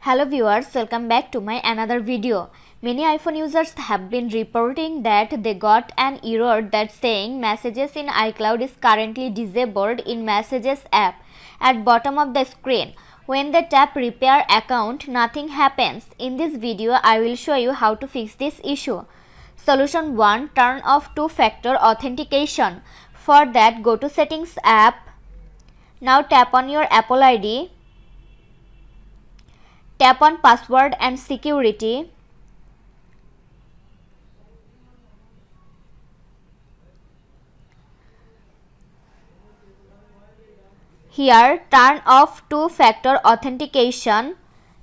Hello viewers, welcome back to my another video. Many iPhone users have been reporting that they got an error that's saying messages in iCloud is currently disabled in Messages app at bottom of the screen. When they tap repair account, nothing happens. In this video, I will show you how to fix this issue. Solution 1. Turn off two-factor authentication. For that, go to Settings app. Now tap on your Apple ID. Tap on Password and Security. Here, turn off two-factor authentication.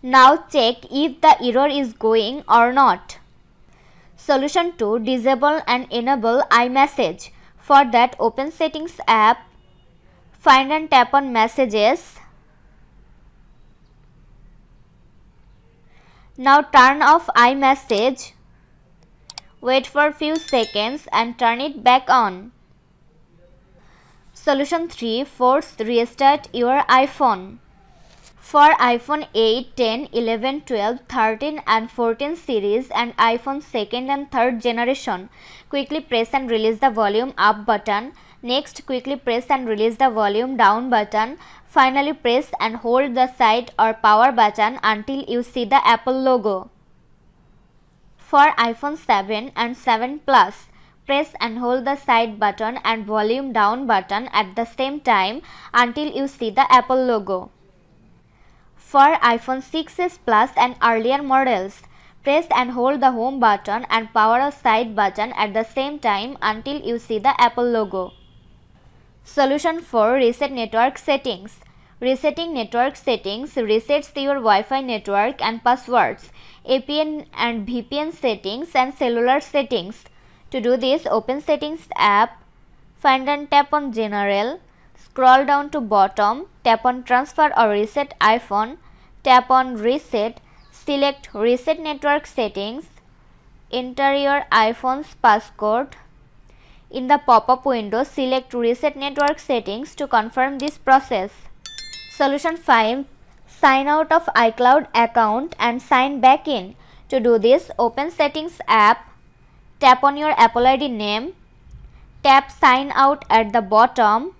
Now check if the error is going or not. Solution 2. Disable and enable iMessage. For that, open Settings app. Find and tap on Messages. Now turn off iMessage. Wait for few seconds and turn it back on. Solution 3. Force restart your iPhone. For iPhone 8, 10, 11, 12, 13 and 14 series and iPhone 2nd and 3rd generation, quickly press and release the volume up button. Next, quickly press and release the volume down button. Finally, press and hold the side or power button until you see the Apple logo. For iPhone 7 and 7 Plus, press and hold the side button and volume down button at the same time until you see the Apple logo. For iPhone 6s Plus and earlier models, press and hold the home button and power a side button at the same time until you see the Apple logo. Solution 4. Reset network settings. Resetting network settings resets your Wi-Fi network and passwords, APN and VPN settings and cellular settings. To do this, open Settings app, find and tap on General, scroll down to bottom, tap on Transfer or Reset iPhone, tap on Reset, select Reset network settings, enter your iPhone's passcode. In the pop-up window, select Reset Network Settings to confirm this process. Solution 5. Sign out of iCloud account and sign back in. To do this, open Settings app, tap on your Apple ID name, tap Sign out at the bottom.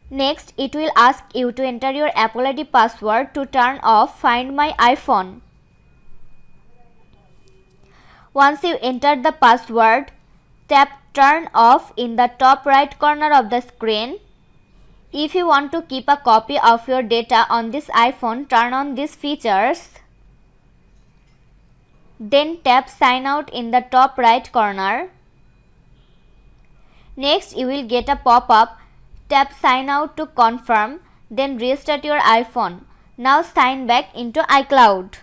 Next, it will ask you to enter your Apple ID password to turn off Find My iPhone. Once you enter the password, tap Turn off in the top right corner of the screen. If you want to keep a copy of your data on this iPhone, turn on these features. Then tap Sign out in the top right corner. Next, you will get a pop-up. Tap Sign out to confirm, then restart your iPhone. Now sign back into iCloud.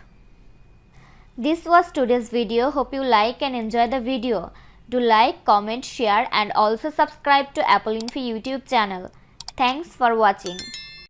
This was today's video. Hope you like and enjoy the video. Do like, comment, share and also subscribe to Apple Info YouTube channel. Thanks for watching.